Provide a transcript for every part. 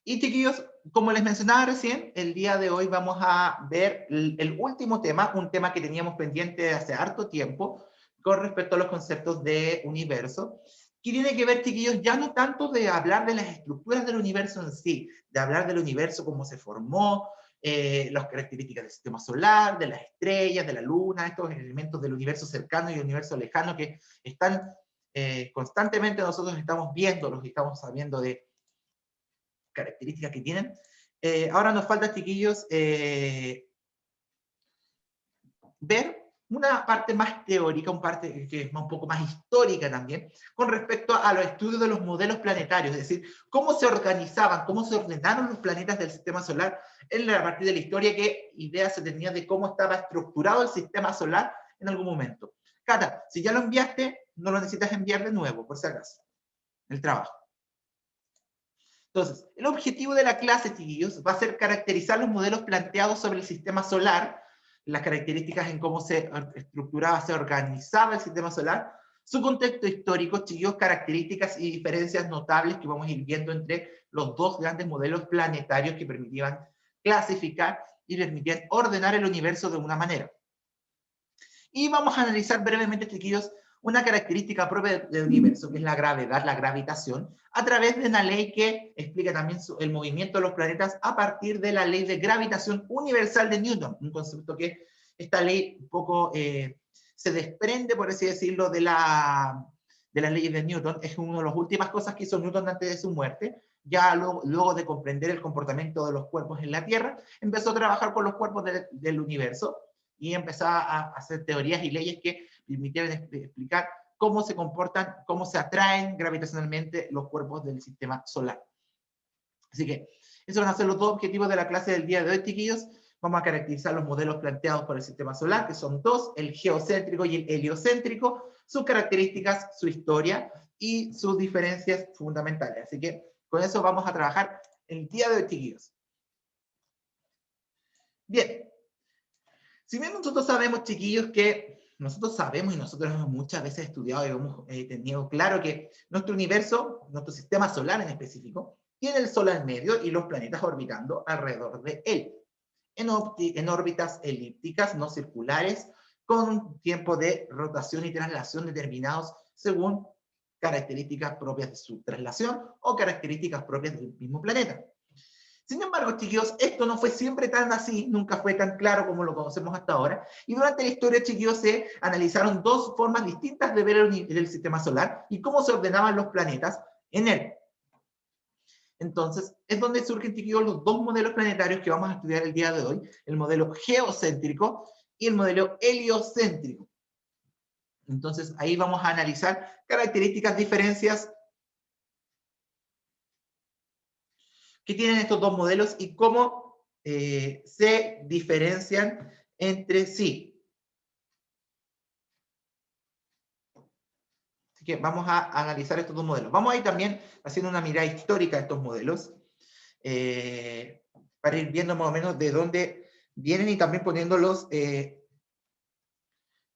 Y chiquillos, como les mencionaba recién, el día de hoy vamos a ver el último tema, un tema que teníamos pendiente de hace harto tiempo, con respecto a los conceptos de universo, que tiene que ver, chiquillos, ya no tanto de hablar de las estructuras del universo en sí, de hablar del universo, cómo se formó, las características del sistema solar, de las estrellas, de la luna, estos elementos del universo cercano y el universo lejano que están constantemente nosotros estamos viéndolos y estamos sabiendo de características que tienen. Ahora nos falta, chiquillos, ver una parte más teórica, una parte que es un poco más histórica también, con respecto a los estudios de los modelos planetarios, es decir, cómo se organizaban, cómo se ordenaron los planetas del sistema solar en la parte de la historia, qué ideas se tenían de cómo estaba estructurado el sistema solar en algún momento. Cata, si ya lo enviaste, no lo necesitas enviar de nuevo, por si acaso, el trabajo. Entonces, el objetivo de la clase, chiquillos, va a ser caracterizar los modelos planteados sobre el sistema solar, las características en cómo se estructuraba, se organizaba el sistema solar, su contexto histórico, chiquillos, características y diferencias notables que vamos a ir viendo entre los dos grandes modelos planetarios que permitían clasificar y permitían ordenar el universo de una manera. Y vamos a analizar brevemente, chiquillos, una característica propia del universo, que es la gravedad, la gravitación, a través de una ley que explica también el movimiento de los planetas a partir de la ley de gravitación universal de Newton, un concepto que esta ley un poco se desprende, por así decirlo, de la ley de Newton. Es una de las últimas cosas que hizo Newton antes de su muerte. Ya luego de comprender el comportamiento de los cuerpos en la Tierra, empezó a trabajar con los cuerpos del universo y empezaba a hacer teorías y leyes que permitieron explicar cómo se comportan, cómo se atraen gravitacionalmente los cuerpos del sistema solar. Así que esos van a ser los dos objetivos de la clase del día de hoy, chiquillos. Vamos a caracterizar los modelos planteados por el sistema solar, que son dos, el geocéntrico y el heliocéntrico, sus características, su historia y sus diferencias fundamentales. Así que con eso vamos a trabajar el día de hoy, chiquillos. Bien. Si bien nosotros sabemos, chiquillos, que nosotros sabemos y nosotros hemos muchas veces estudiado y hemos tenido claro que nuestro universo, nuestro sistema solar en específico, tiene el Sol al medio y los planetas orbitando alrededor de él, en órbitas elípticas, no circulares, con un tiempo de rotación y traslación determinados según características propias de su traslación o características propias del mismo planeta. Sin embargo, chiquillos, esto no fue siempre tan así, nunca fue tan claro como lo conocemos hasta ahora, y durante la historia, chiquillos, se analizaron dos formas distintas de ver el sistema solar y cómo se ordenaban los planetas en él. Entonces, es donde surgen, chiquillos, los dos modelos planetarios que vamos a estudiar el día de hoy, el modelo geocéntrico y el modelo heliocéntrico. Entonces, ahí vamos a analizar características, diferencias que tienen estos dos modelos y cómo se diferencian entre sí. Así que vamos a analizar estos dos modelos. Vamos a ir también haciendo una mirada histórica a estos modelos, para ir viendo más o menos de dónde vienen y también poniéndolos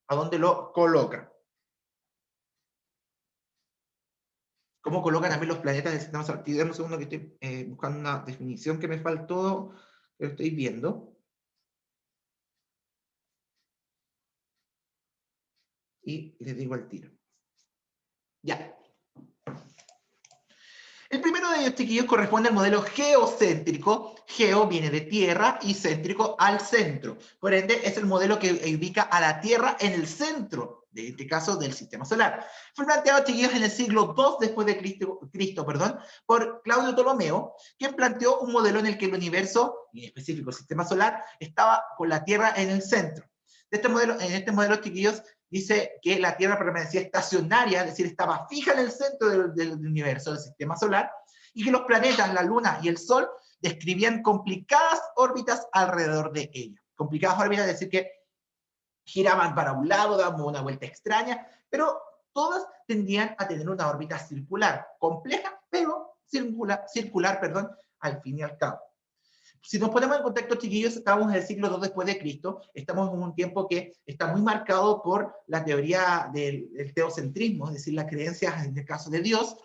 a dónde lo colocan. Cómo colocan también los planetas del sistema solar. Dame un segundo que estoy buscando una definición que me faltó, que lo estoy viendo. Y les digo al tiro. Ya. El primero de ellos, chiquillos, corresponde al modelo geocéntrico. Geo viene de tierra y céntrico al centro. Por ende, es el modelo que ubica a la Tierra en el centro, de este caso, del sistema solar. Fue planteado, chiquillos, en el siglo II después de Cristo, por Claudio Ptolomeo, quien planteó un modelo en el que el universo, y en específico el sistema solar, estaba con la Tierra en el centro. En este modelo, chiquillos, dice que la Tierra permanecía estacionaria, es decir, estaba fija en el centro del universo, del sistema solar, y que los planetas, la Luna y el Sol describían complicadas órbitas alrededor de ella. Complicadas órbitas, es decir, que giraban para un lado, daban una vuelta extraña, pero todas tendían a tener una órbita circular, compleja, pero circular, al fin y al cabo. Si nos ponemos en contexto, chiquillos, estamos en el siglo II después de Cristo, estamos en un tiempo que está muy marcado por la teoría del teocentrismo, es decir, las creencias en el caso de Dios,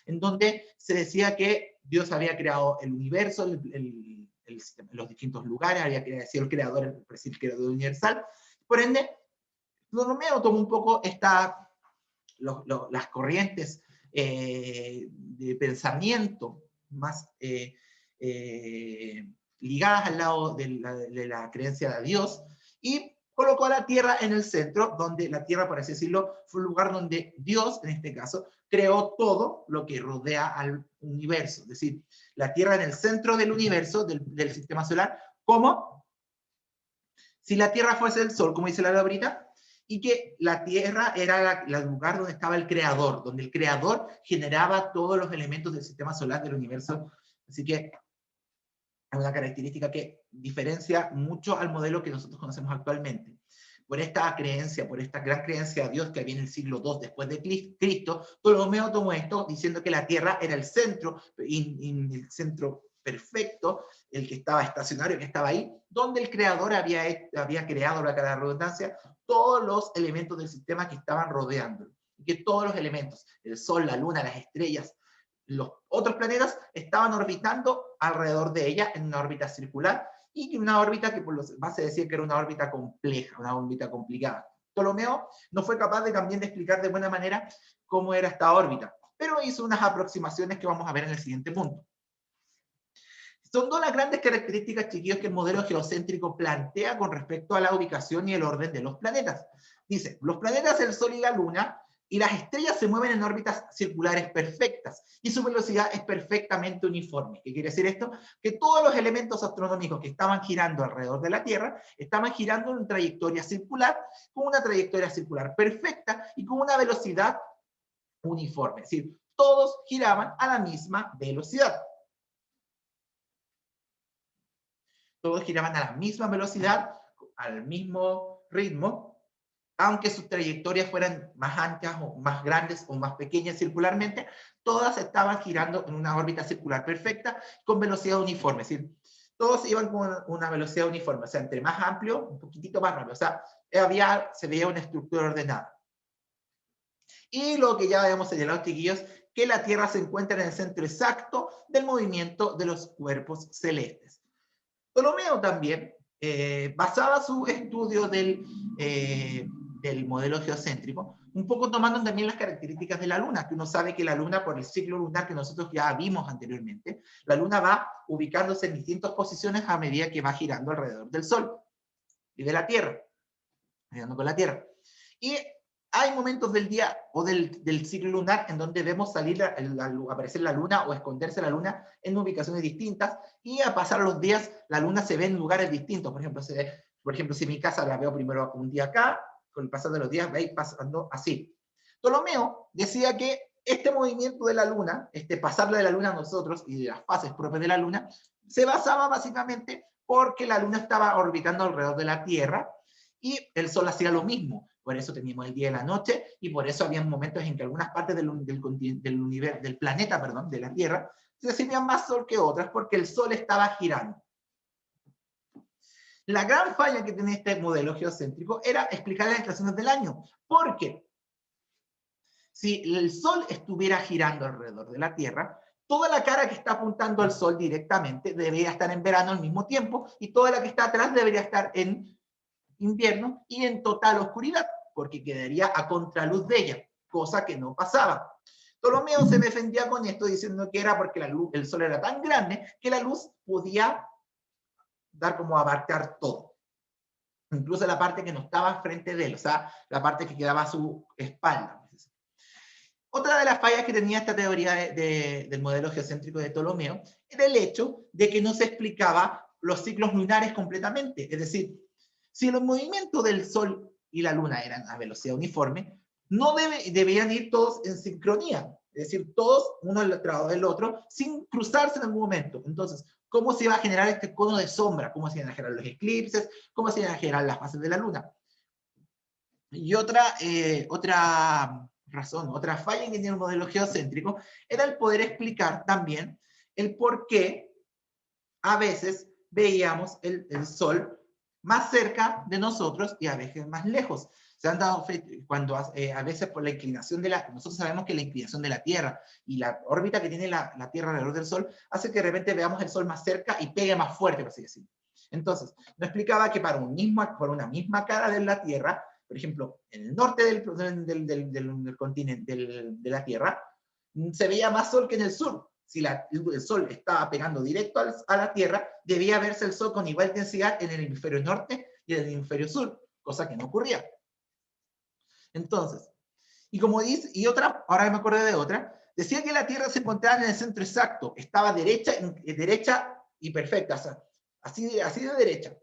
en donde se decía que Dios había creado el universo, los distintos lugares, había sido el creador, el creador universal. Por ende, Ptolomeo tomó un poco las corrientes de pensamiento más ligadas al lado de la creencia de Dios, y colocó a la Tierra en el centro, donde la Tierra, por así decirlo, fue un lugar donde Dios, en este caso, creó todo lo que rodea al universo. Es decir, la Tierra en el centro del universo, del sistema solar, como si la Tierra fuese el Sol, como dice la Labrita, y que la Tierra era el lugar donde estaba el Creador, donde el Creador generaba todos los elementos del sistema solar, del universo. Así que es una característica que diferencia mucho al modelo que nosotros conocemos actualmente. Por esta creencia, por esta gran creencia a Dios que había en el siglo II después de Cristo, Ptolomeo tomó esto diciendo que la Tierra era el centro, el centro perfecto, el que estaba estacionario, que estaba ahí, donde el creador había creado, la redundancia, todos los elementos del sistema que estaban rodeando. Y que todos los elementos, el Sol, la Luna, las estrellas, los otros planetas estaban orbitando alrededor de ella en una órbita circular, y una órbita que por lo más se decía que era una órbita compleja, una órbita complicada. Ptolomeo no fue capaz de también de explicar de buena manera cómo era esta órbita, pero hizo unas aproximaciones que vamos a ver en el siguiente punto. Son dos las grandes características, chiquillos, que el modelo geocéntrico plantea con respecto a la ubicación y el orden de los planetas. Dice, los planetas, el Sol y la Luna, y las estrellas se mueven en órbitas circulares perfectas, y su velocidad es perfectamente uniforme. ¿Qué quiere decir esto? Que todos los elementos astronómicos que estaban girando alrededor de la Tierra, estaban girando en trayectoria circular, con una trayectoria circular perfecta, y con una velocidad uniforme. Es decir, todos giraban a la misma velocidad. Todos giraban a la misma velocidad, al mismo ritmo, aunque sus trayectorias fueran más anchas o más grandes o más pequeñas circularmente, todas estaban girando en una órbita circular perfecta con velocidad uniforme. Es decir, todos iban con una velocidad uniforme, o sea, entre más amplio, un poquitito más rápido. O sea, se veía una estructura ordenada. Y lo que ya habíamos señalado, chiquillos, que la Tierra se encuentra en el centro exacto del movimiento de los cuerpos celestes. Ptolomeo también basaba su estudio del modelo geocéntrico, un poco tomando también las características de la Luna, que uno sabe que la Luna, por el ciclo lunar que nosotros ya vimos anteriormente, la Luna va ubicándose en distintas posiciones a medida que va girando alrededor del Sol y de la Tierra, girando con la Tierra. Y hay momentos del día o del ciclo lunar en donde vemos salir aparecer la luna o esconderse la luna en ubicaciones distintas, y a pasar los días la luna se ve en lugares distintos. Por ejemplo, si mi casa la veo primero un día acá, con el pasar de los días va a ir pasando así. Ptolomeo decía que este movimiento de la luna, este pasarle de la luna a nosotros y de las fases propias de la luna, se basaba básicamente porque la luna estaba orbitando alrededor de la Tierra y el Sol hacía lo mismo. Por eso teníamos el día y la noche, y por eso había momentos en que algunas partes del planeta, perdón, de la Tierra, se recibían más sol que otras, porque el Sol estaba girando. La gran falla que tenía este modelo geocéntrico era explicar las estaciones del año, porque si el Sol estuviera girando alrededor de la Tierra, toda la cara que está apuntando al Sol directamente debería estar en verano al mismo tiempo, y toda la que está atrás debería estar en invierno y en total oscuridad, porque quedaría a contraluz de ella, cosa que no pasaba. Ptolomeo se defendía con esto diciendo que era porque el Sol era tan grande que la luz podía dar como abarcar todo, incluso la parte que no estaba frente de él, o sea, la parte que quedaba a su espalda. Otra de las fallas que tenía esta teoría del modelo geocéntrico de Ptolomeo era el hecho de que no se explicaba los ciclos lunares completamente. Es decir, si los movimientos del Sol y la Luna eran a velocidad uniforme, no deberían ir todos en sincronía. Es decir, todos uno al lado del otro, sin cruzarse en algún momento. Entonces, ¿cómo se iba a generar este cono de sombra? ¿Cómo se iban a generar los eclipses? ¿Cómo se iban a generar las fases de la Luna? Y otra razón, otra falla que tenía el modelo geocéntrico, era el poder explicar también el por qué a veces veíamos el Sol más cerca de nosotros y a veces más lejos. Se han dado cuando a veces por la inclinación nosotros sabemos que la inclinación de la Tierra y la órbita que tiene la Tierra alrededor del Sol hace que de repente veamos el Sol más cerca y pegue más fuerte, por así decirlo. Entonces, nos explicaba que por una misma cara de la Tierra, por ejemplo, en el norte del continente de la Tierra, se veía más sol que en el sur. Si el sol estaba pegando directo a la Tierra, debía verse el sol con igual intensidad en el hemisferio norte y en el hemisferio sur, cosa que no ocurría. Entonces, y como dice, y otra, ahora me acordé de otra, decía que la Tierra se encontraba en el centro exacto, estaba derecha y perfecta, o sea, así de derecha.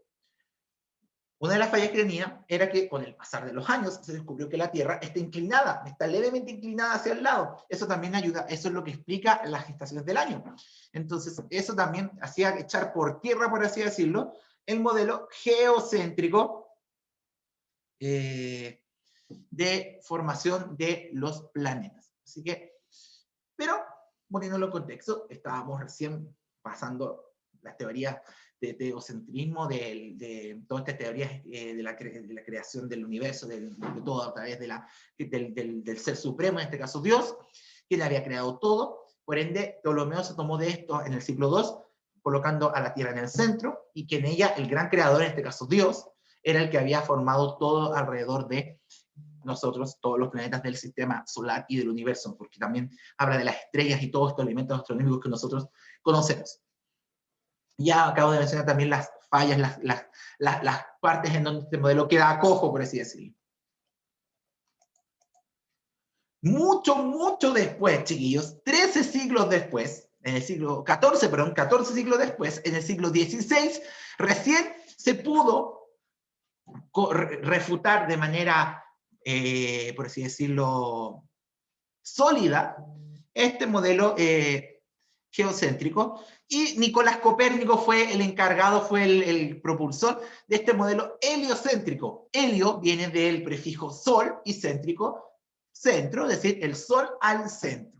Una de las fallas que tenía era que con el pasar de los años se descubrió que la Tierra está levemente inclinada hacia el lado. Eso también ayuda, eso es lo que explica las estaciones del año. Entonces, eso también hacía echar por tierra, por así decirlo, el modelo geocéntrico de formación de los planetas. Así que, pero, poniéndolo en contexto, estábamos recién pasando las teorías de teocentrismo, de todas estas teorías de la creación del universo, de todo a través del ser supremo, en este caso Dios, quien había creado todo. Por ende, Ptolomeo se tomó de esto en el siglo II, colocando a la Tierra en el centro, y que en ella el gran creador, en este caso Dios, era el que había formado todo alrededor de nosotros, todos los planetas del sistema solar y del universo, porque también habla de las estrellas y todos estos elementos astronómicos que nosotros conocemos. Ya acabo de mencionar también las fallas, las partes en donde este modelo queda cojo, por así decirlo. Mucho después, chiquillos, 13 siglos después, en el siglo 14, perdón, 14 siglos después, en el siglo XVI, recién se pudo refutar de manera, por así decirlo, sólida, este modelo geocéntrico, y Nicolás Copérnico fue el encargado, fue el propulsor de este modelo heliocéntrico. Helio viene del prefijo sol y céntrico, centro, es decir, el sol al centro.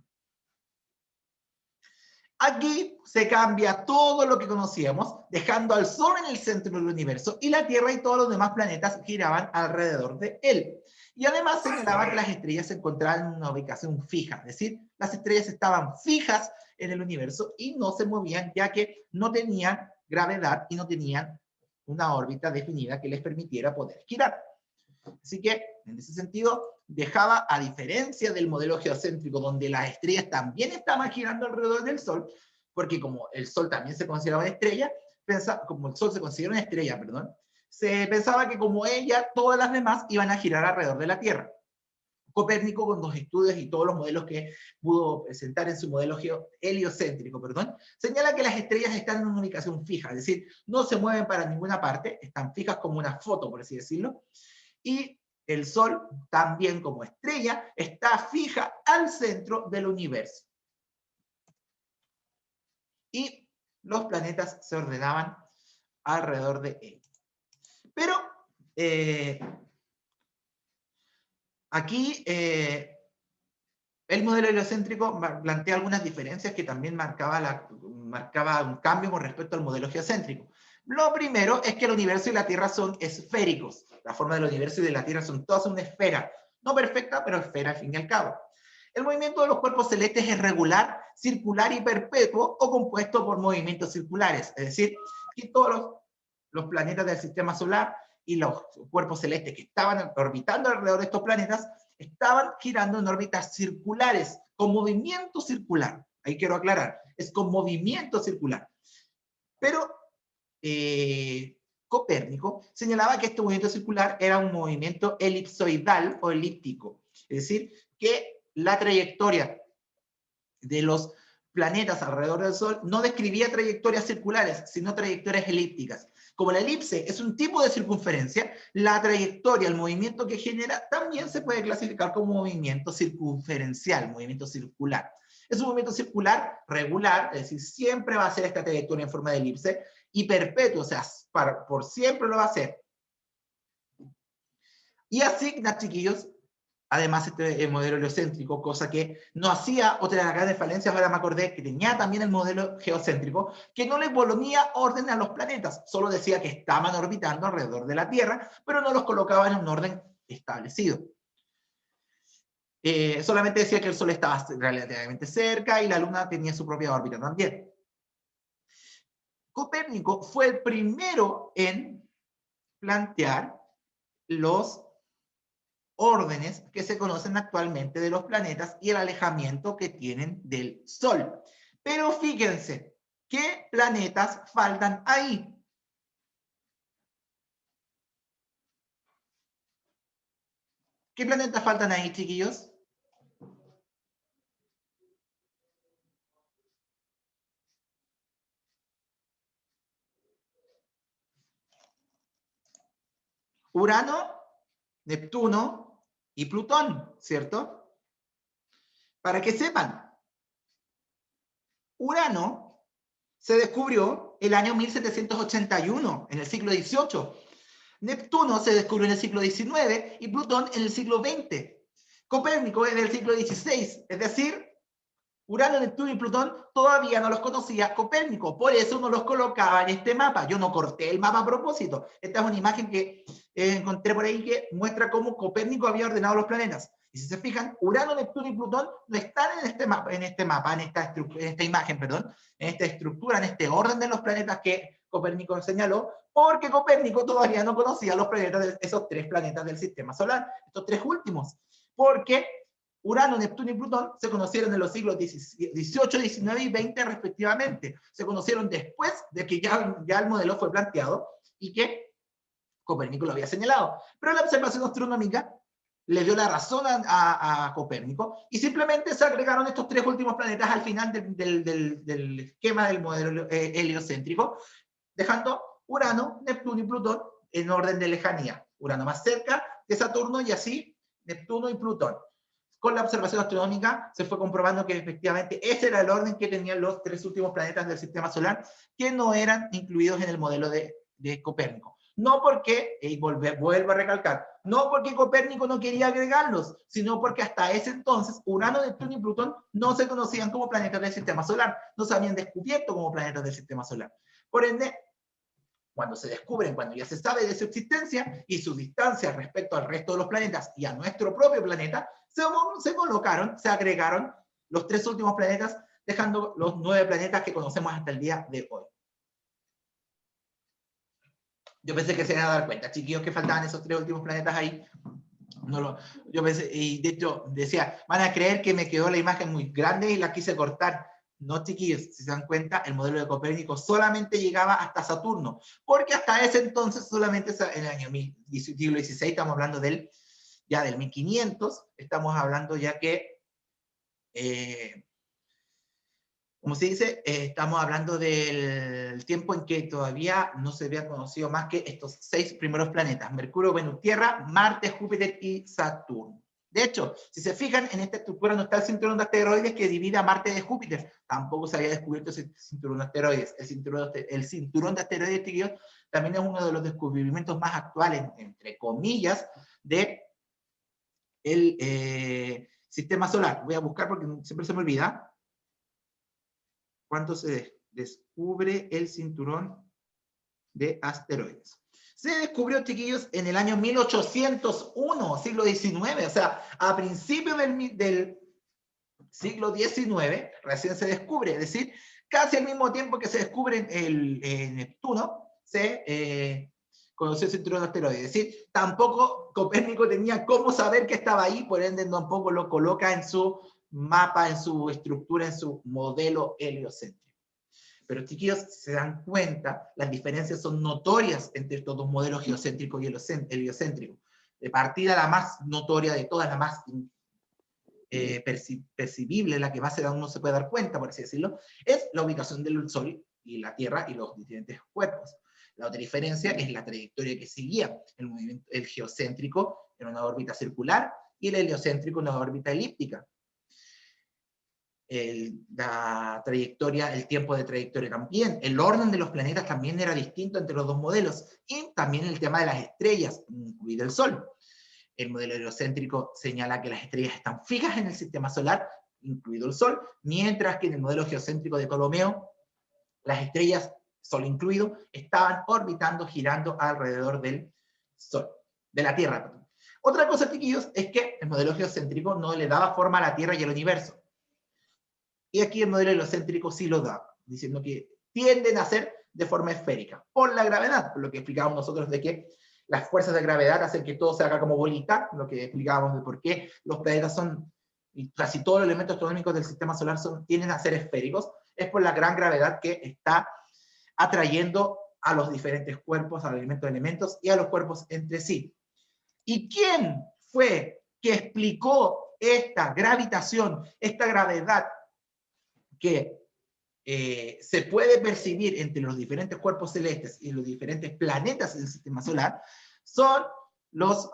Aquí se cambia todo lo que conocíamos, dejando al Sol en el centro del universo y la Tierra y todos los demás planetas giraban alrededor de él. Y además señalaba que las estrellas se encontraban en una ubicación fija, es decir, las estrellas estaban fijas en el universo y no se movían, ya que no tenían gravedad y no tenían una órbita definida que les permitiera poder girar. Así que, en ese sentido, dejaba, a diferencia del modelo geocéntrico, donde las estrellas también estaban girando alrededor del Sol, porque como el Sol también se consideraba una estrella, como el Sol se considera una estrella, perdón, se pensaba que como ella, todas las demás iban a girar alrededor de la Tierra. Copérnico, con los estudios y todos los modelos que pudo presentar en su modelo heliocéntrico, señala que las estrellas están en una ubicación fija, es decir, no se mueven para ninguna parte, están fijas como una foto, por así decirlo, y el Sol, también como estrella, está fija al centro del universo. Y los planetas se ordenaban alrededor de él. Pero aquí el modelo heliocéntrico plantea algunas diferencias que también marcaba un cambio con respecto al modelo geocéntrico. Lo primero es que el universo y la Tierra son esféricos. La forma del universo y de la Tierra son todas una esfera. No perfecta, pero esfera al fin y al cabo. El movimiento de los cuerpos celestes es regular, circular y perpetuo o compuesto por movimientos circulares. Es decir, que todos los planetas del sistema solar y los cuerpos celestes que estaban orbitando alrededor de estos planetas estaban girando en órbitas circulares, con movimiento circular. Ahí quiero aclarar, es con movimiento circular. Pero Copérnico señalaba que este movimiento circular era un movimiento elipsoidal o elíptico, es decir, que la trayectoria de los planetas alrededor del Sol no describía trayectorias circulares, sino trayectorias elípticas. Como la elipse es un tipo de circunferencia, la trayectoria, el movimiento que genera, también se puede clasificar como movimiento circunferencial, movimiento circular. Es un movimiento circular regular, es decir, siempre va a ser esta trayectoria en forma de elipse, y perpetuo, o sea, por siempre lo va a hacer. Y asigna, chiquillos, además este modelo heliocéntrico, cosa que no hacía otra de las grandes falencias, ahora me acordé que tenía también el modelo geocéntrico, que no le ponía orden a los planetas, solo decía que estaban orbitando alrededor de la Tierra, pero no los colocaba en un orden establecido. Solamente decía que el Sol estaba relativamente cerca y la Luna tenía su propia órbita también. Copérnico fue el primero en plantear los órdenes que se conocen actualmente de los planetas y el alejamiento que tienen del Sol. Pero fíjense, ¿qué planetas faltan ahí? ¿Qué planetas faltan ahí, chiquillos? Urano, Neptuno y Plutón, ¿cierto? Para que sepan, Urano se descubrió el año 1781, en el siglo XVIII. Neptuno se descubrió en el siglo XIX y Plutón en el siglo XX. Copérnico es del siglo XVI, es decir, Urano, Neptuno y Plutón todavía no los conocía Copérnico, por eso no los colocaba en este mapa. Yo no corté el mapa a propósito. Esta es una imagen que encontré por ahí que muestra cómo Copérnico había ordenado los planetas. Y si se fijan, Urano, Neptuno y Plutón no están en este mapa, en esta imagen, perdón, en esta estructura, en este orden de los planetas que Copérnico señaló, porque Copérnico todavía no conocía los planetas de esos tres planetas del sistema solar, estos tres últimos, porque Urano, Neptuno y Plutón se conocieron en los siglos XVIII, XIX y XX respectivamente. Se conocieron después de que ya el modelo fue planteado y que Copérnico lo había señalado. Pero la observación astronómica le dio la razón a Copérnico y simplemente se agregaron estos tres últimos planetas al final del esquema del modelo heliocéntrico, dejando Urano, Neptuno y Plutón en orden de lejanía. Urano más cerca de Saturno y así Neptuno y Plutón. Con la observación astronómica se fue comprobando que efectivamente ese era el orden que tenían los tres últimos planetas del sistema solar que no eran incluidos en el modelo de Copérnico. No porque, y vuelvo a recalcar, no porque Copérnico no quería agregarlos, sino porque hasta ese entonces Urano, Neptuno y Plutón no se conocían como planetas del sistema solar, no se habían descubierto como planetas del sistema solar. Por ende, cuando se descubren, cuando ya se sabe de su existencia y su distancia respecto al resto de los planetas y a nuestro propio planeta, se colocaron, se agregaron los tres últimos planetas, dejando los 9 planetas que conocemos hasta el día de hoy. Yo pensé que se iban a dar cuenta, chiquillos, que faltaban esos 3 últimos planetas ahí. Yo pensé, y de hecho decía, van a creer que me quedó la imagen muy grande y la quise cortar. No, chiquillos, si se dan cuenta, el modelo de Copérnico solamente llegaba hasta Saturno, porque hasta ese entonces solamente en el año siglo XVI, estamos hablando ya del 1500, estamos hablando ya que, como se dice, estamos hablando del tiempo en que todavía no se había conocido más que estos 6 primeros planetas, Mercurio, Venus, Tierra, Marte, Júpiter y Saturno. De hecho, si se fijan, en esta estructura no está el cinturón de asteroides que divide a Marte de Júpiter. Tampoco se había descubierto ese cinturón de asteroides. El cinturón de asteroides, tío, también es uno de los descubrimientos más actuales, entre comillas, de el sistema solar. Voy a buscar porque siempre se me olvida. ¿Cuándo se descubre el cinturón de asteroides? Se descubrió, chiquillos, en el año 1801, siglo XIX, o sea, a principios del siglo XIX, recién se descubre, es decir, casi al mismo tiempo que se descubre el Neptuno, se conoció el cinturón de asteroides. Es decir, tampoco Copérnico tenía cómo saber que estaba ahí, por ende tampoco lo coloca en su mapa, en su estructura, en su modelo heliocéntrico. Pero chiquillos, si se dan cuenta, las diferencias son notorias entre estos dos modelos geocéntricos y heliocéntricos. De partida, la más notoria de todas, la más percibible, la que más uno se puede dar cuenta, por así decirlo, es la ubicación del Sol y la Tierra y los diferentes cuerpos. La otra diferencia es la trayectoria que seguía el geocéntrico en una órbita circular y el heliocéntrico en una órbita elíptica. La trayectoria, el tiempo de trayectoria también, el orden de los planetas también era distinto entre los dos modelos, y también el tema de las estrellas, incluido el Sol. El modelo heliocéntrico señala que las estrellas están fijas en el sistema solar, incluido el Sol, mientras que en el modelo geocéntrico de Ptolomeo, las estrellas, Sol incluido, estaban orbitando, girando alrededor del Sol, de la Tierra. Otra cosa, chiquillos, es que el modelo geocéntrico no le daba forma a la Tierra y al universo. Y aquí el modelo heliocéntrico sí lo da, diciendo que tienden a ser de forma esférica, por la gravedad, por lo que explicábamos nosotros de que las fuerzas de gravedad hacen que todo se haga como bolita, lo que explicábamos de por qué los planetas son, y casi todos los elementos astronómicos del sistema solar tienden a ser esféricos, es por la gran gravedad que está atrayendo a los diferentes cuerpos, a los elementos y a los cuerpos entre sí. ¿Y quién fue que explicó esta gravitación, esta gravedad que se puede percibir entre los diferentes cuerpos celestes y los diferentes planetas del sistema solar? Son los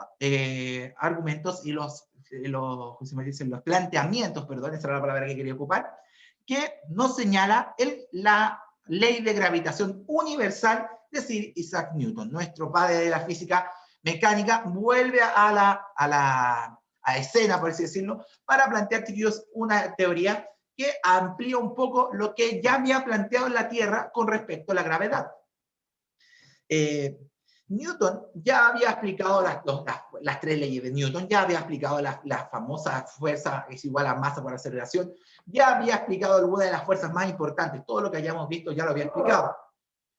argumentos y ¿cómo se me dicen? Los planteamientos, perdón, esa era la palabra que quería ocupar, que nos señala la ley de gravitación universal de Sir Isaac Newton. Nuestro padre de la física mecánica vuelve a escena, por así decirlo, para plantear, chiquillos, una teoría que amplía un poco lo que ya había planteado en la Tierra con respecto a la gravedad. Newton ya había explicado las tres leyes de Newton, ya había explicado la famosa fuerza es igual a masa por aceleración, ya había explicado algunas de las fuerzas más importantes, todo lo que hayamos visto ya lo había explicado.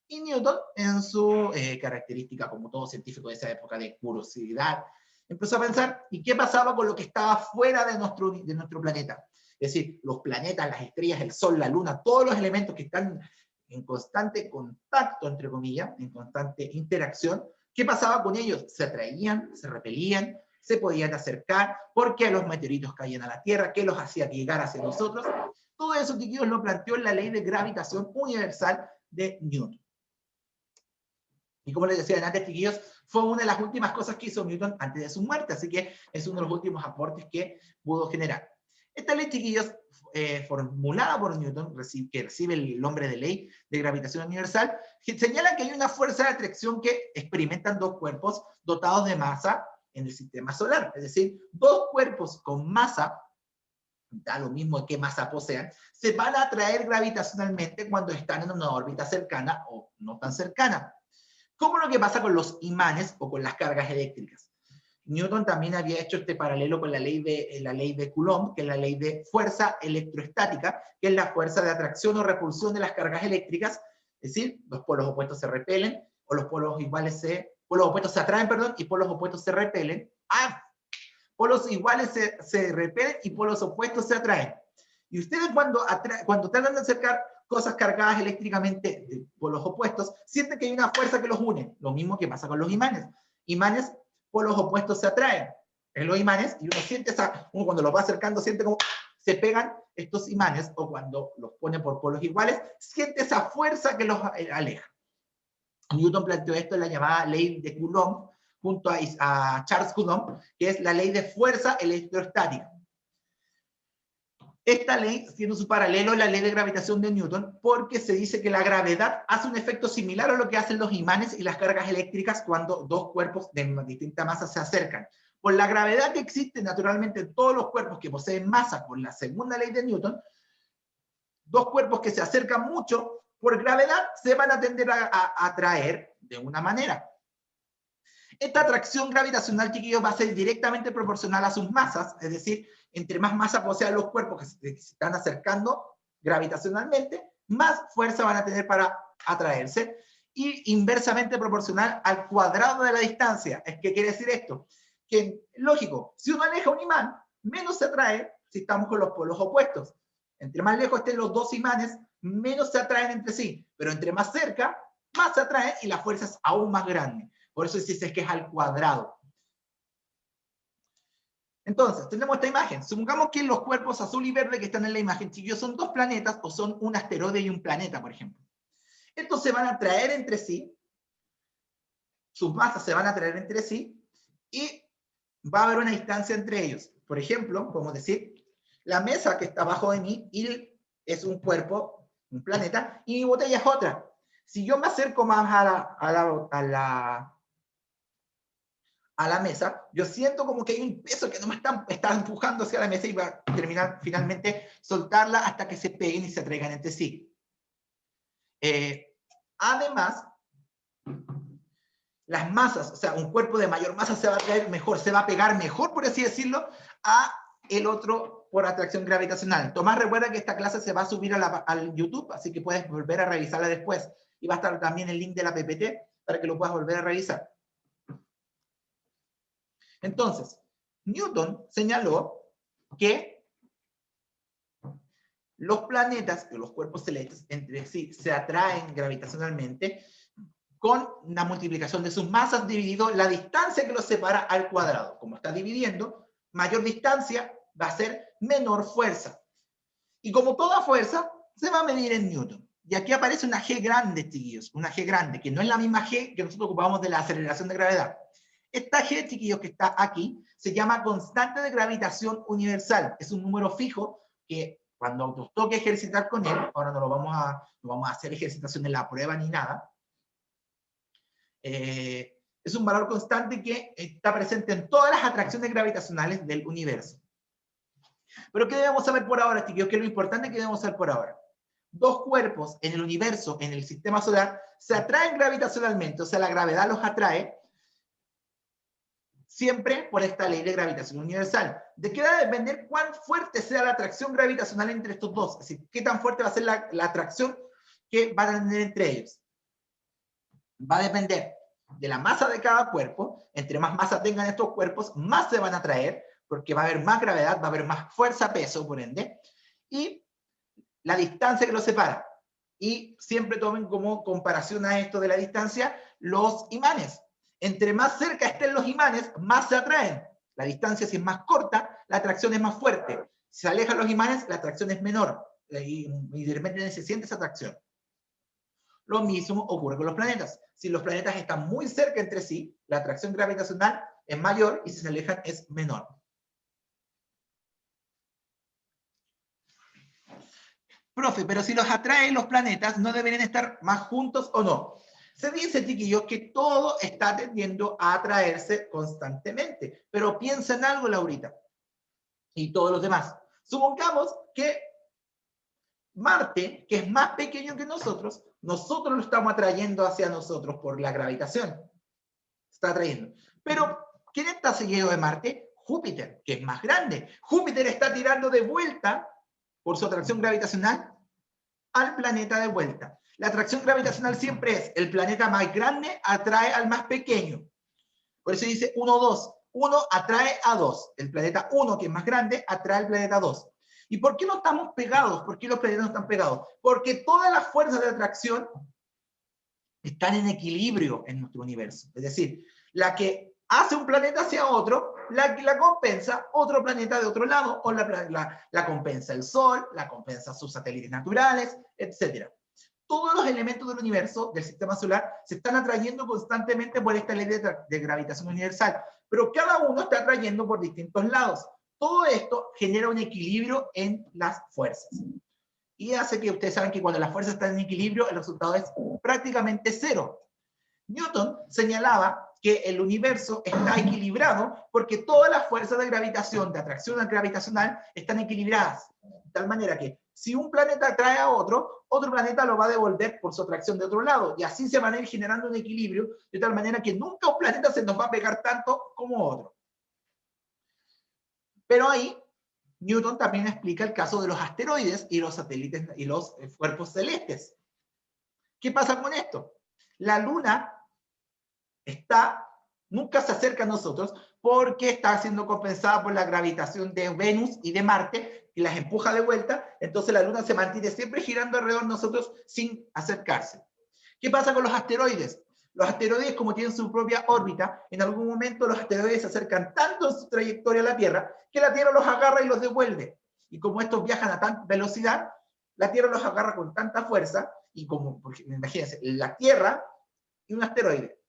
Y Newton, en su característica como todo científico de esa época de curiosidad, empezó a pensar, ¿y qué pasaba con lo que estaba fuera de nuestro planeta? Es decir, los planetas, las estrellas, el Sol, la Luna, todos los elementos que están en constante contacto, entre comillas, en constante interacción, ¿qué pasaba con ellos? Se atraían, se repelían, se podían acercar, ¿por qué los meteoritos caían a la Tierra? ¿Qué los hacía llegar hacia nosotros? Todo eso, chiquillos, lo planteó en la ley de gravitación universal de Newton. Y como les decía antes, chiquillos, fue una de las últimas cosas que hizo Newton antes de su muerte, así que es uno de los últimos aportes que pudo generar. Esta ley, chiquillos, formulada por Newton, que recibe el nombre de ley de gravitación universal, señala que hay una fuerza de atracción que experimentan dos cuerpos dotados de masa en el sistema solar. Es decir, dos cuerpos con masa, da lo mismo qué masa posean, se van a atraer gravitacionalmente cuando están en una órbita cercana o no tan cercana. Como lo que pasa con los imanes o con las cargas eléctricas. Newton también había hecho este paralelo con la ley de Coulomb, que es la ley de fuerza electroestática, que es la fuerza de atracción o repulsión de las cargas eléctricas, es decir, los polos opuestos se repelen, o los polos opuestos se atraen, perdón, y polos opuestos se repelen. Polos iguales se repelen y polos opuestos se atraen. Y ustedes cuando tratan de acercar cosas cargadas eléctricamente de polos opuestos, sienten que hay una fuerza que los une. Lo mismo que pasa con los imanes. Imanes, polos opuestos se atraen en los imanes y uno cuando los va acercando siente como se pegan estos imanes, o cuando los pone por polos iguales, siente esa fuerza que los aleja. Newton planteó esto en la llamada ley de Coulomb, junto a Charles Coulomb, que es la ley de fuerza electroestática. Esta ley tiene su paralelo en la ley de gravitación de Newton, porque se dice que la gravedad hace un efecto similar a lo que hacen los imanes y las cargas eléctricas cuando dos cuerpos de distinta masa se acercan. Por la gravedad que existe naturalmente en todos los cuerpos que poseen masa, por la segunda ley de Newton, dos cuerpos que se acercan mucho, por gravedad se van a tender a atraer de una manera. Esta atracción gravitacional, chiquillos, va a ser directamente proporcional a sus masas, es decir, entre más masa posean los cuerpos que se están acercando gravitacionalmente, más fuerza van a tener para atraerse, y inversamente proporcional al cuadrado de la distancia. ¿Qué quiere decir esto? Que, lógico, si uno aleja un imán, menos se atrae si estamos con los polos opuestos. Entre más lejos estén los dos imanes, menos se atraen entre sí, pero entre más cerca, más se atraen y la fuerza es aún más grande. Por eso se dice que es al cuadrado. Entonces, tenemos esta imagen. Supongamos que los cuerpos azul y verde que están en la imagen, chiquillos, son dos planetas o son un asteroide y un planeta, por ejemplo. Estos se van a atraer entre sí, sus masas se van a atraer entre sí, y va a haber una distancia entre ellos. Por ejemplo, podemos decir, la mesa que está abajo de mí es un cuerpo, un planeta, y mi botella es otra. Si yo me acerco más a la mesa, yo siento como que hay un peso que no me está empujando hacia la mesa y va a terminar finalmente soltarla hasta que se peguen y se atraigan entre sí. Además, las masas, o sea, un cuerpo de mayor masa se va a atraer mejor, se va a pegar mejor, por así decirlo, a el otro por atracción gravitacional. Tomás, recuerda que esta clase se va a subir al YouTube, así que puedes volver a revisarla después. Y va a estar también el link de la PPT para que lo puedas volver a revisar. Entonces, Newton señaló que los planetas, los cuerpos celestes, entre sí se atraen gravitacionalmente con una multiplicación de sus masas dividido la distancia que los separa al cuadrado. Como está dividiendo, mayor distancia va a ser menor fuerza. Y como toda fuerza, se va a medir en Newton. Y aquí aparece una G grande, chiquillos, una G grande, que no es la misma G que nosotros ocupamos de la aceleración de gravedad. Esta G, chiquillos, que está aquí, se llama constante de gravitación universal. Es un número fijo que cuando nos toque ejercitar con él, ahora no vamos a hacer ejercitación en la prueba ni nada, es un valor constante que está presente en todas las atracciones gravitacionales del universo. Pero ¿qué debemos saber por ahora, chiquillos? ¿Qué es lo importante que debemos saber por ahora? Dos cuerpos en el universo, en el sistema solar, se atraen gravitacionalmente, o sea, la gravedad los atrae, siempre por esta ley de gravitación universal. ¿De qué va a depender cuán fuerte sea la atracción gravitacional entre estos dos? Es decir, qué tan fuerte va a ser la atracción que van a tener entre ellos. Va a depender de la masa de cada cuerpo. Entre más masa tengan estos cuerpos, más se van a atraer, porque va a haber más gravedad, va a haber más fuerza, peso, por ende, y la distancia que los separa. Y siempre tomen como comparación a esto de la distancia los imanes. Entre más cerca estén los imanes, más se atraen. La distancia, si es más corta, la atracción es más fuerte. Si se alejan los imanes, la atracción es menor. Y de repente se siente esa atracción. Lo mismo ocurre con los planetas. Si los planetas están muy cerca entre sí, la atracción gravitacional es mayor y si se alejan es menor. Profe, pero si los atraen los planetas, ¿no deberían estar más juntos o no? Se dice, chiquillos, que todo está tendiendo a atraerse constantemente. Pero piensa en algo, Laurita, y todos los demás. Supongamos que Marte, que es más pequeño que nosotros lo estamos atrayendo hacia nosotros por la gravitación. Está atrayendo. Pero, ¿quién está seguido de Marte? Júpiter, que es más grande. Júpiter está tirando de vuelta, por su atracción gravitacional, al planeta de vuelta. La atracción gravitacional siempre es el planeta más grande atrae al más pequeño. Por eso dice 1, 2. 1 atrae a 2. El planeta 1, que es más grande, atrae al planeta 2. ¿Y por qué no estamos pegados? ¿Por qué los planetas no están pegados? Porque todas las fuerzas de atracción están en equilibrio en nuestro universo. Es decir, la que hace un planeta hacia otro, la compensa otro planeta de otro lado, o la compensa el Sol, la compensa sus satélites naturales, etc. Todos los elementos del universo, del sistema solar, se están atrayendo constantemente por esta ley de gravitación universal, pero cada uno está atrayendo por distintos lados. Todo esto genera un equilibrio en las fuerzas. Y hace que ustedes saben que cuando las fuerzas están en equilibrio, el resultado es prácticamente cero. Newton señalaba que el universo está equilibrado porque todas las fuerzas de gravitación, de atracción gravitacional, están equilibradas. De tal manera que si un planeta atrae a otro, otro planeta lo va a devolver por su atracción de otro lado. Y así se van a ir generando un equilibrio, de tal manera que nunca un planeta se nos va a pegar tanto como otro. Pero ahí Newton también explica el caso de los asteroides y los satélites y los cuerpos celestes. ¿Qué pasa con esto? La Luna nunca se acerca a nosotros porque está siendo compensada por la gravitación de Venus y de Marte, que las empuja de vuelta, entonces la Luna se mantiene siempre girando alrededor de nosotros sin acercarse. ¿Qué pasa con los asteroides? Los asteroides, como tienen su propia órbita, en algún momento los asteroides se acercan tanto en su trayectoria a la Tierra, que la Tierra los agarra y los devuelve. Y como estos viajan a tanta velocidad, la Tierra los agarra con tanta fuerza, y como, imagínense, la Tierra y un asteroide.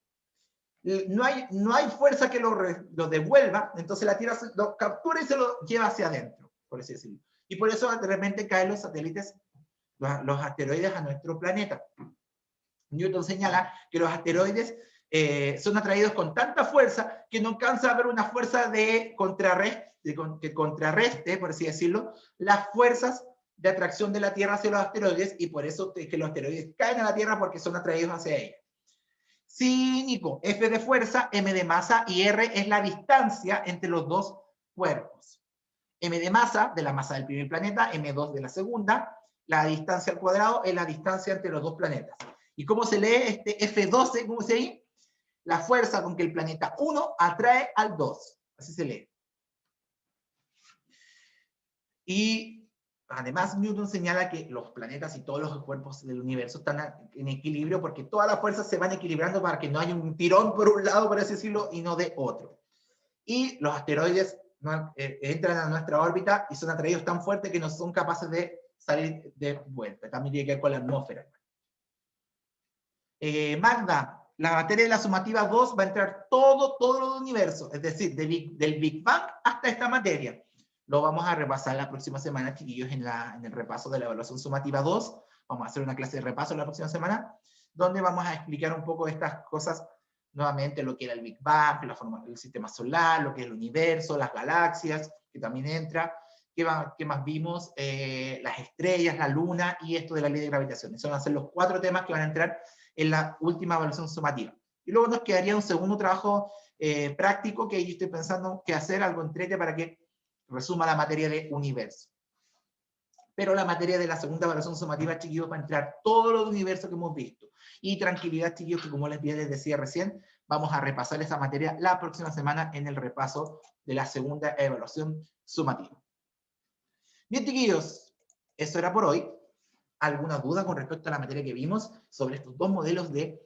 No hay fuerza que lo devuelva, entonces la Tierra lo captura y se lo lleva hacia adentro, por así decirlo. Y por eso de repente caen los satélites, los asteroides a nuestro planeta. Newton señala que los asteroides son atraídos con tanta fuerza que no alcanza a haber una fuerza que contrarreste, por así decirlo, las fuerzas de atracción de la Tierra hacia los asteroides, y por eso es que los asteroides caen a la Tierra porque son atraídos hacia ella. Sí, Nico. F de fuerza, M de masa y R es la distancia entre los dos cuerpos. M de masa, de la masa del primer planeta, M2 de la segunda. La distancia al cuadrado es la distancia entre los dos planetas. ¿Y cómo se lee este F12? ¿Cómo se lee? La fuerza con que el planeta 1 atrae al 2. Así se lee. Y además Newton señala que los planetas y todos los cuerpos del universo están en equilibrio porque todas las fuerzas se van equilibrando para que no haya un tirón por un lado, por así decirlo, y no de otro. Y los asteroides entran a nuestra órbita y son atraídos tan fuerte que no son capaces de salir de vuelta. También tiene que ver con la atmósfera. Magda, la materia de la sumativa 2 va a entrar todo el universo, es decir, del Big Bang hasta esta materia. Lo vamos a repasar la próxima semana, chiquillos, en el repaso de la evaluación sumativa 2. Vamos a hacer una clase de repaso la próxima semana, donde vamos a explicar un poco estas cosas, nuevamente lo que era el Big Bang, el sistema solar, lo que es el universo, las galaxias, que también entra. ¿Qué más vimos? Las estrellas, la luna y esto de la ley de gravitación. Esos van a ser los 4 temas que van a entrar en la última evaluación sumativa. Y luego nos quedaría un segundo trabajo práctico que yo estoy pensando que hacer algo entrete para que resuma la materia de universo. Pero la materia de la segunda evaluación sumativa, chiquillos, va a entrar todo lo de universo que hemos visto. Y tranquilidad, chiquillos, que como les decía recién, vamos a repasar esa materia la próxima semana en el repaso de la segunda evaluación sumativa. Bien, chiquillos, eso era por hoy. ¿Alguna duda con respecto a la materia que vimos sobre estos dos modelos de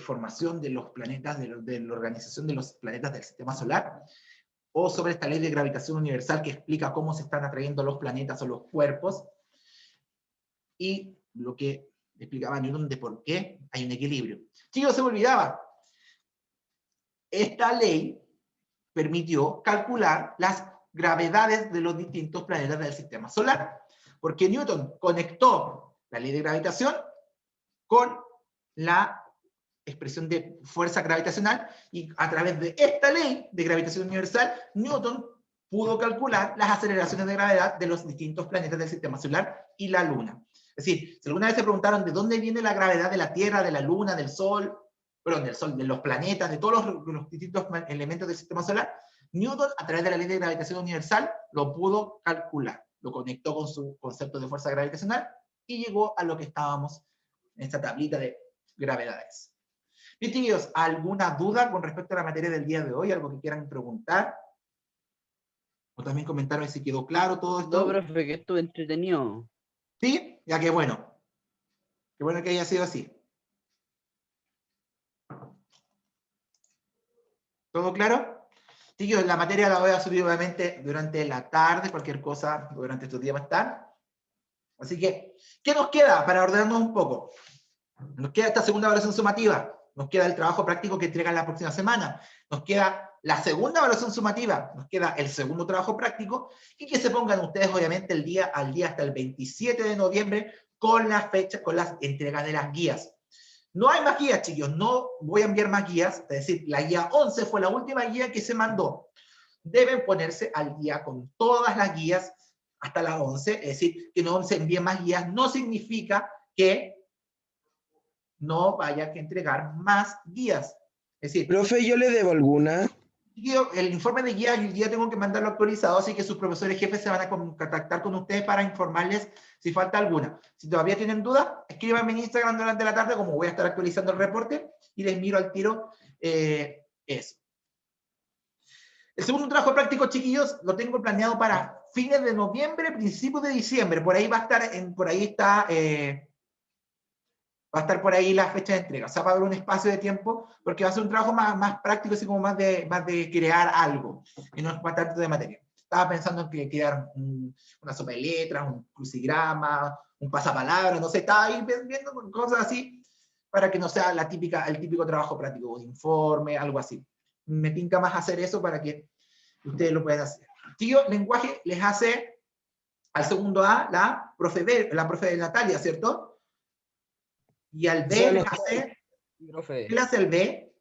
formación de los planetas, de la organización de los planetas del sistema solar? O sobre esta ley de gravitación universal que explica cómo se están atrayendo los planetas o los cuerpos, y lo que explicaba Newton de por qué hay un equilibrio. Chicos, se me olvidaba, esta ley permitió calcular las gravedades de los distintos planetas del sistema solar, porque Newton conectó la ley de gravitación con la expresión de fuerza gravitacional, y a través de esta ley de gravitación universal, Newton pudo calcular las aceleraciones de gravedad de los distintos planetas del sistema solar y la Luna. Es decir, si alguna vez se preguntaron de dónde viene la gravedad de la Tierra, de la Luna, del Sol, de los planetas, de todos los distintos elementos del sistema solar, Newton, a través de la ley de gravitación universal, lo pudo calcular. Lo conectó con su concepto de fuerza gravitacional y llegó a lo que estábamos en esta tablita de gravedades. Bien, chicos, ¿alguna duda con respecto a la materia del día de hoy? ¿Algo que quieran preguntar? O también comentaron si quedó claro todo esto. No, profe, que estuvo entretenido. ¿Sí? Ya que bueno. Qué bueno que haya sido así. ¿Todo claro? Chicos, la materia la voy a subir obviamente durante la tarde, cualquier cosa durante estos días va a estar. Así que, ¿qué nos queda para ordenarnos un poco? Nos queda esta segunda evaluación sumativa. Nos queda el trabajo práctico que entregan la próxima semana. Nos queda la segunda evaluación sumativa. Nos queda el segundo trabajo práctico. Y que se pongan ustedes, obviamente, el día al día hasta el 27 de noviembre con las fechas, con las entregas de las guías. No hay más guías, chicos. No voy a enviar más guías. Es decir, la guía 11 fue la última guía que se mandó. Deben ponerse al día con todas las guías hasta la 11. Es decir, que no se envíen más guías no significa que no vaya que entregar más guías. Es decir, profe, ¿yo le debo alguna? el informe de guía, yo ya tengo que mandarlo actualizado, así que sus profesores jefes se van a contactar con ustedes para informarles si falta alguna. Si todavía tienen dudas, escríbanme en Instagram durante la tarde, como voy a estar actualizando el reporte, y les miro al tiro eso. El segundo trabajo práctico, chiquillos, lo tengo planeado para fines de noviembre, principios de diciembre. Por ahí va a estar, por ahí está... va a estar por ahí la fecha de entrega. O sea, va a haber un espacio de tiempo, porque va a ser un trabajo más práctico, así como más de crear algo, y no es más tanto de materia. Estaba pensando en crear una sopa de letras, un crucigrama, un pasapalabra, no sé, estaba ahí viendo cosas así, para que no sea el típico trabajo práctico, un informe, algo así. Me tinca más hacer eso para que ustedes lo puedan hacer. Tío, lenguaje les hace al segundo A la profe Natalia, ¿cierto? Y al B les hace... ¿Qué le hace el B?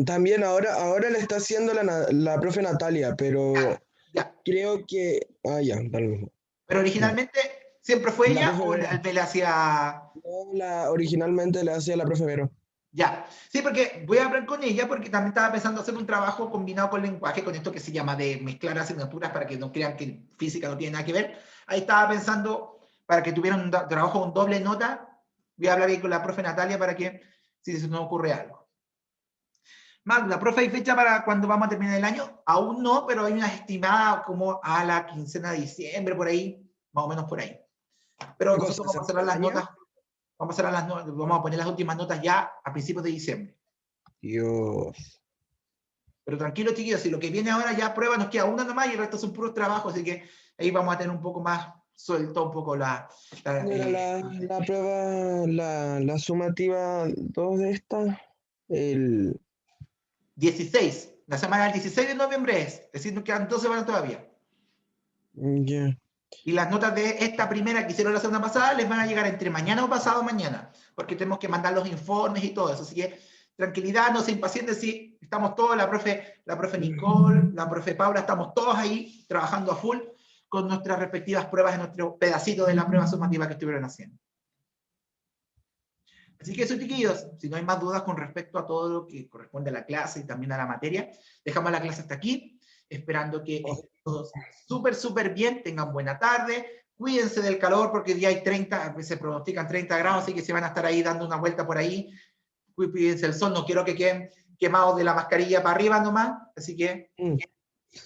También ahora le está haciendo la profe Natalia, pero ya. Creo que... ya, da lo mismo. Pero originalmente, ¿siempre fue ella o Vero. el B le hacía...? No, originalmente le hacía la profe Vero. Ya, sí, porque voy a hablar con ella porque también estaba pensando hacer un trabajo combinado con lenguaje, con esto que se llama de mezclar asignaturas para que no crean que física no tiene nada que ver. Ahí estaba pensando para que tuvieran un trabajo con doble nota. Voy a hablar ahí con la profe Natalia para que, si se nos ocurre algo. Magda, profe, ¿hay fecha para cuando vamos a terminar el año? Aún no, pero hay una estimada como a la quincena de diciembre, por ahí, más o menos por ahí. Pero ¿Qué nosotros cosa? vamos a cerrar las ¿Año? notas, vamos a poner las últimas notas ya a principios de diciembre. Dios. Pero tranquilo, chiquillos, si lo que viene ahora ya prueba, nos queda una nomás y el resto son puros trabajos, así que ahí vamos a tener un poco más suelto un poco ¿Cuándo era la prueba, la sumativa 2 de esta? El 16, la semana del 16 de noviembre es decir, nos quedan 2 semanas todavía. ya. Y las notas de esta primera que hicieron la semana pasada les van a llegar entre mañana o pasado mañana, porque tenemos que mandar los informes y todo eso. Así que tranquilidad, no se impacienten, sí, estamos todos, la profe Nicole, la profe Paula, estamos todos ahí trabajando a full con nuestras respectivas pruebas en nuestro pedacito de la prueba sumativa que estuvieron haciendo. Así que eso, chiquillos, si no hay más dudas con respecto a todo lo que corresponde a la clase y también a la materia, dejamos la clase hasta aquí, esperando que estén todos súper bien, tengan buena tarde, cuídense del calor porque hoy día hay 30, se pronostican 30 grados, así que se van a estar ahí dando una vuelta por ahí, cuídense del sol, no quiero que queden quemados de la mascarilla para arriba nomás, así que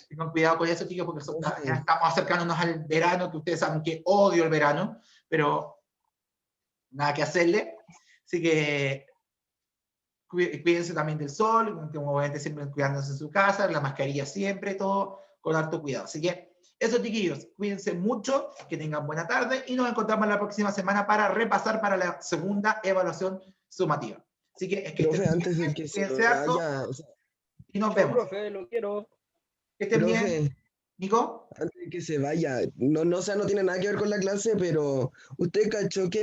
tengan cuidado con eso, chicos, porque ya estamos acercándonos al verano, que ustedes saben que odio el verano, pero nada que hacerle. Así que cuídense también del sol, como obviamente siempre cuidándose en su casa, la mascarilla siempre, todo con harto cuidado. Así que eso, chiquillos, cuídense mucho, que tengan buena tarde y nos encontramos la próxima semana para repasar para la segunda evaluación sumativa. Así que es que Profe, estén antes de bien, que se cuídense harto vaya, o sea, y nos Chao, vemos. profe, lo quiero. Que estén bien. profe, Nico. antes de que se vaya, no, o sea, no tiene nada que ver con la clase, pero usted cachó que